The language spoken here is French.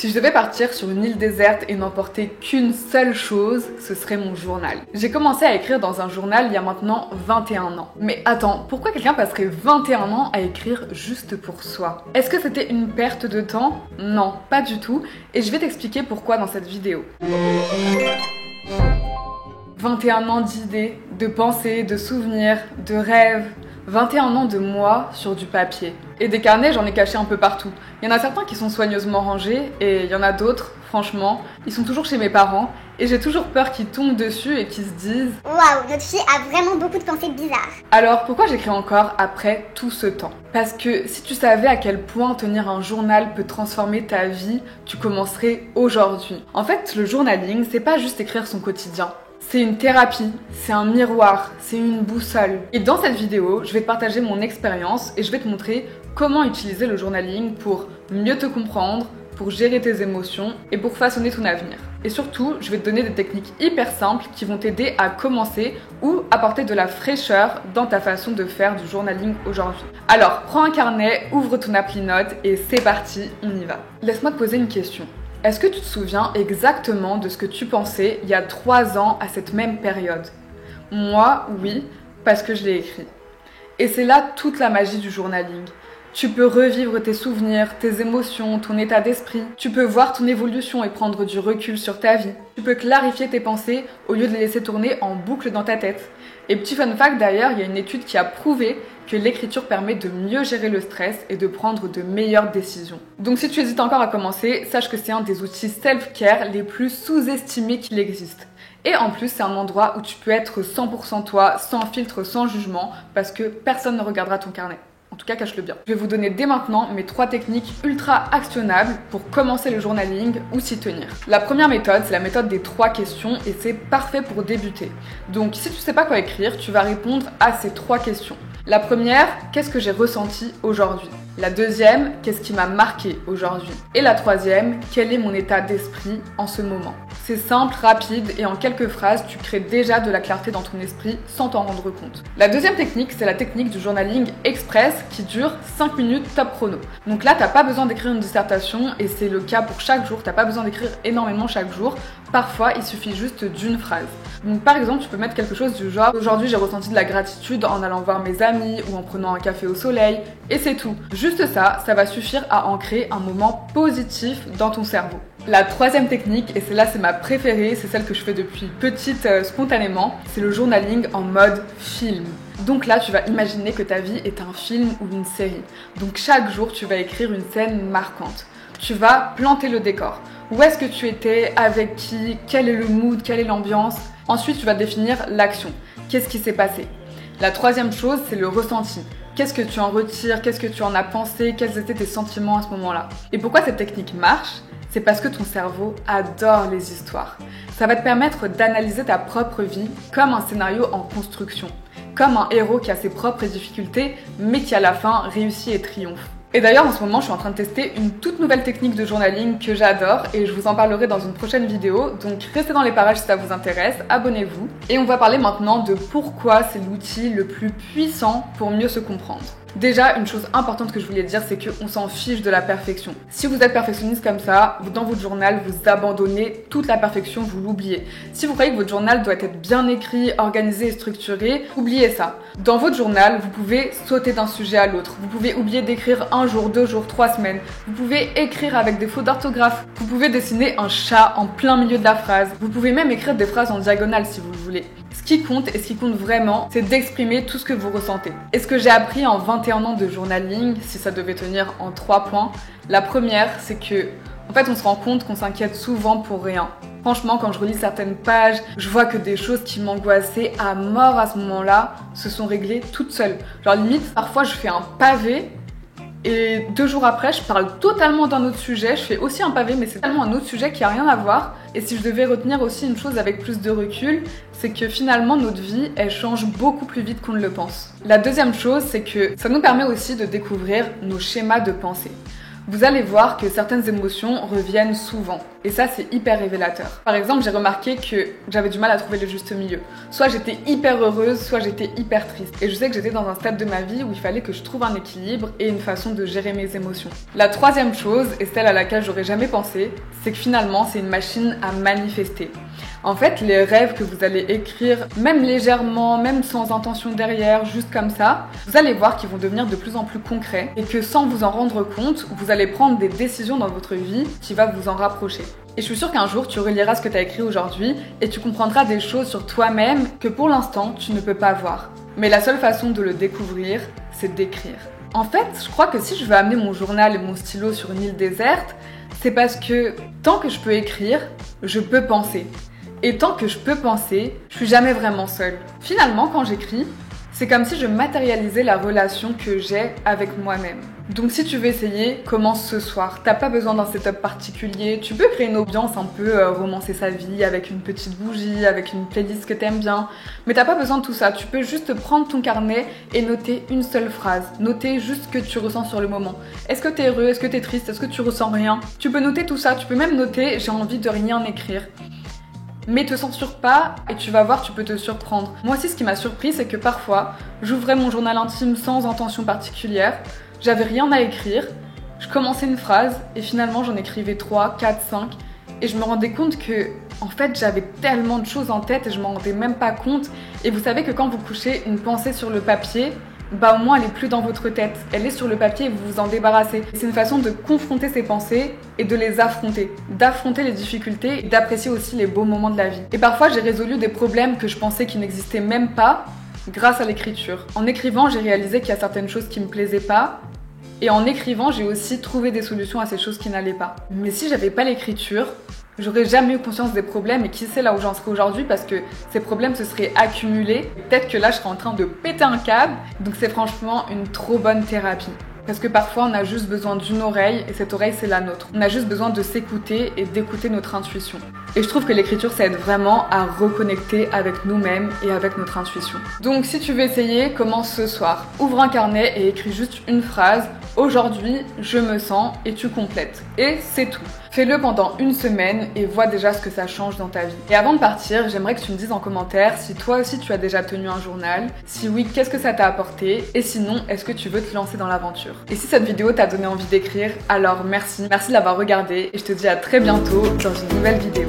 Si je devais partir sur une île déserte et n'emporter qu'une seule chose, ce serait mon journal. J'ai commencé à écrire dans un journal il y a maintenant 21 ans. Mais attends, pourquoi quelqu'un passerait 21 ans à écrire juste pour soi? Est-ce que c'était une perte de temps? Non, pas du tout, et je vais t'expliquer pourquoi dans cette vidéo. 21 ans d'idées, de pensées, de souvenirs, de rêves. 21 ans de moi sur du papier. Et des carnets, j'en ai caché un peu partout. Il y en a certains qui sont soigneusement rangés et il y en a d'autres, franchement, ils sont toujours chez mes parents et j'ai toujours peur qu'ils tombent dessus et qu'ils se disent « Waouh, notre fille a vraiment beaucoup de pensées bizarres ». Alors pourquoi j'écris encore après tout ce temps? Parce que si tu savais à quel point tenir un journal peut transformer ta vie, tu commencerais aujourd'hui. En fait, le journaling, c'est pas juste écrire son quotidien. C'est une thérapie, c'est un miroir, c'est une boussole. Et dans cette vidéo, je vais te partager mon expérience et je vais te montrer comment utiliser le journaling pour mieux te comprendre, pour gérer tes émotions et pour façonner ton avenir. Et surtout, je vais te donner des techniques hyper simples qui vont t'aider à commencer ou apporter de la fraîcheur dans ta façon de faire du journaling aujourd'hui. Alors, prends un carnet, ouvre ton appli Notes et c'est parti, on y va. Laisse-moi te poser une question. Est-ce que tu te souviens exactement de ce que tu pensais il y a 3 ans à cette même période? Moi, oui, parce que je l'ai écrit. Et c'est là toute la magie du journaling. Tu peux revivre tes souvenirs, tes émotions, ton état d'esprit. Tu peux voir ton évolution et prendre du recul sur ta vie. Tu peux clarifier tes pensées au lieu de les laisser tourner en boucle dans ta tête. Et petit fun fact d'ailleurs, il y a une étude qui a prouvé que l'écriture permet de mieux gérer le stress et de prendre de meilleures décisions. Donc si tu hésites encore à commencer, sache que c'est un des outils self-care les plus sous-estimés qu'il existe. Et en plus, c'est un endroit où tu peux être 100% toi, sans filtre, sans jugement, parce que personne ne regardera ton carnet. En tout cas, cache-le bien. Je vais vous donner dès maintenant mes 3 techniques ultra actionnables pour commencer le journaling ou s'y tenir. La première méthode, c'est la méthode des 3 questions et c'est parfait pour débuter. Donc, si tu ne sais pas quoi écrire, tu vas répondre à ces 3 questions. La première, qu'est-ce que j'ai ressenti aujourd'hui? La deuxième, qu'est-ce qui m'a marqué aujourd'hui? Et la troisième, quel est mon état d'esprit en ce moment? C'est simple, rapide et en quelques phrases, tu crées déjà de la clarté dans ton esprit sans t'en rendre compte. La deuxième technique, c'est la technique du journaling express qui dure 5 minutes top chrono. Donc là, t'as pas besoin d'écrire une dissertation et c'est le cas pour chaque jour. T'as pas besoin d'écrire énormément chaque jour. Parfois, il suffit juste d'une phrase. Donc par exemple, tu peux mettre quelque chose du genre « Aujourd'hui, j'ai ressenti de la gratitude en allant voir mes amis ou en prenant un café au soleil. » Et c'est tout. Juste ça, ça va suffire à ancrer un moment positif dans ton cerveau. La troisième technique, et celle-là c'est ma préférée, c'est celle que je fais depuis petite spontanément, c'est le journaling en mode film. Donc là, tu vas imaginer que ta vie est un film ou une série. Donc chaque jour, tu vas écrire une scène marquante. Tu vas planter le décor. Où est-ce que tu étais? Avec qui? Quel est le mood? Quelle est l'ambiance? Ensuite, tu vas définir l'action. Qu'est-ce qui s'est passé? La troisième chose, c'est le ressenti. Qu'est-ce que tu en retires? Qu'est-ce que tu en as pensé? Quels étaient tes sentiments à ce moment-là? Et pourquoi cette technique marche? C'est parce que ton cerveau adore les histoires. Ça va te permettre d'analyser ta propre vie comme un scénario en construction, comme un héros qui a ses propres difficultés, mais qui à la fin réussit et triomphe. Et d'ailleurs, en ce moment, je suis en train de tester une toute nouvelle technique de journaling que j'adore et je vous en parlerai dans une prochaine vidéo. Donc restez dans les parages si ça vous intéresse, abonnez-vous. Et on va parler maintenant de pourquoi c'est l'outil le plus puissant pour mieux se comprendre. Déjà, une chose importante que je voulais dire, c'est qu'on s'en fiche de la perfection. Si vous êtes perfectionniste comme ça, dans votre journal, vous abandonnez toute la perfection, vous l'oubliez. Si vous croyez que votre journal doit être bien écrit, organisé et structuré, oubliez ça. Dans votre journal, vous pouvez sauter d'un sujet à l'autre. Vous pouvez oublier d'écrire 1 jour, 2 jours, 3 semaines. Vous pouvez écrire avec des fautes d'orthographe. Vous pouvez dessiner un chat en plein milieu de la phrase. Vous pouvez même écrire des phrases en diagonale si vous le voulez. Ce qui compte et ce qui compte vraiment, c'est d'exprimer tout ce que vous ressentez. Et ce que j'ai appris en 21 ans de journaling, si ça devait tenir en 3 points, la première, c'est que, en fait, on se rend compte qu'on s'inquiète souvent pour rien. Franchement, quand je relis certaines pages, je vois que des choses qui m'angoissaient à mort à ce moment-là se sont réglées toutes seules. Genre limite, parfois je fais un pavé et 2 jours après, je parle totalement d'un autre sujet. Je fais aussi un pavé, mais c'est tellement un autre sujet qui a rien à voir. Et si je devais retenir aussi une chose avec plus de recul, c'est que finalement notre vie, elle change beaucoup plus vite qu'on ne le pense. La deuxième chose, c'est que ça nous permet aussi de découvrir nos schémas de pensée. vous allez voir que certaines émotions reviennent souvent. Et ça, c'est hyper révélateur. Par exemple, j'ai remarqué que j'avais du mal à trouver le juste milieu. Soit j'étais hyper heureuse, soit j'étais hyper triste. Et je sais que j'étais dans un stade de ma vie où il fallait que je trouve un équilibre et une façon de gérer mes émotions. La troisième chose, et celle à laquelle j'aurais jamais pensé, c'est que finalement, c'est une machine à manifester. En fait, les rêves que vous allez écrire, même légèrement, même sans intention derrière, juste comme ça, vous allez voir qu'ils vont devenir de plus en plus concrets et que sans vous en rendre compte, vous allez prendre des décisions dans votre vie qui vont vous en rapprocher. Et je suis sûre qu'un jour, tu reliras ce que tu as écrit aujourd'hui et tu comprendras des choses sur toi-même que pour l'instant, tu ne peux pas voir. Mais la seule façon de le découvrir, c'est d'écrire. En fait, je crois que si je veux amener mon journal et mon stylo sur une île déserte, c'est parce que tant que je peux écrire, je peux penser. Et tant que je peux penser, je suis jamais vraiment seule. Finalement, quand j'écris, c'est comme si je matérialisais la relation que j'ai avec moi-même. Donc si tu veux essayer, commence ce soir. T'as pas besoin d'un setup particulier, tu peux créer une ambiance un peu romancer sa vie avec une petite bougie, avec une playlist que t'aimes bien. Mais t'as pas besoin de tout ça, tu peux juste prendre ton carnet et noter une seule phrase. Noter juste ce que tu ressens sur le moment. Est-ce que t'es heureux, est-ce que t'es triste, est-ce que tu ressens rien? Tu peux noter tout ça, tu peux même noter j'ai envie de rien écrire. Mais te censure pas et tu vas voir, tu peux te surprendre. Moi aussi, ce qui m'a surpris, c'est que parfois, j'ouvrais mon journal intime sans intention particulière, j'avais rien à écrire, je commençais une phrase et finalement j'en écrivais 3, 4, 5 et je me rendais compte que, en fait, j'avais tellement de choses en tête et je m'en rendais même pas compte. Et vous savez que quand vous couchez une pensée sur le papier, au moins elle est plus dans votre tête, elle est sur le papier et vous vous en débarrassez. C'est une façon de confronter ces pensées et de les affronter, d'affronter les difficultés et d'apprécier aussi les beaux moments de la vie. Et parfois j'ai résolu des problèmes que je pensais qu'ils n'existaient même pas grâce à l'écriture. En écrivant, j'ai réalisé qu'il y a certaines choses qui me plaisaient pas et en écrivant, j'ai aussi trouvé des solutions à ces choses qui n'allaient pas. Mais si j'avais pas l'écriture, j'aurais jamais eu conscience des problèmes et qui sait là où j'en serais aujourd'hui parce que ces problèmes se seraient accumulés. Peut-être que là je serais en train de péter un câble. Donc c'est franchement une trop bonne thérapie. Parce que parfois on a juste besoin d'une oreille et cette oreille c'est la nôtre. On a juste besoin de s'écouter et d'écouter notre intuition. Et je trouve que l'écriture ça aide vraiment à reconnecter avec nous-mêmes et avec notre intuition. Donc si tu veux essayer, commence ce soir. Ouvre un carnet et écris juste une phrase. Aujourd'hui, je me sens et tu complètes. Et c'est tout. Fais-le pendant une semaine et vois déjà ce que ça change dans ta vie. Et avant de partir, j'aimerais que tu me dises en commentaire si toi aussi tu as déjà tenu un journal. Si oui, qu'est-ce que ça t'a apporté? Et sinon, est-ce que tu veux te lancer dans l'aventure? Et si cette vidéo t'a donné envie d'écrire, alors merci. Merci de l'avoir regardée et je te dis à très bientôt dans une nouvelle vidéo.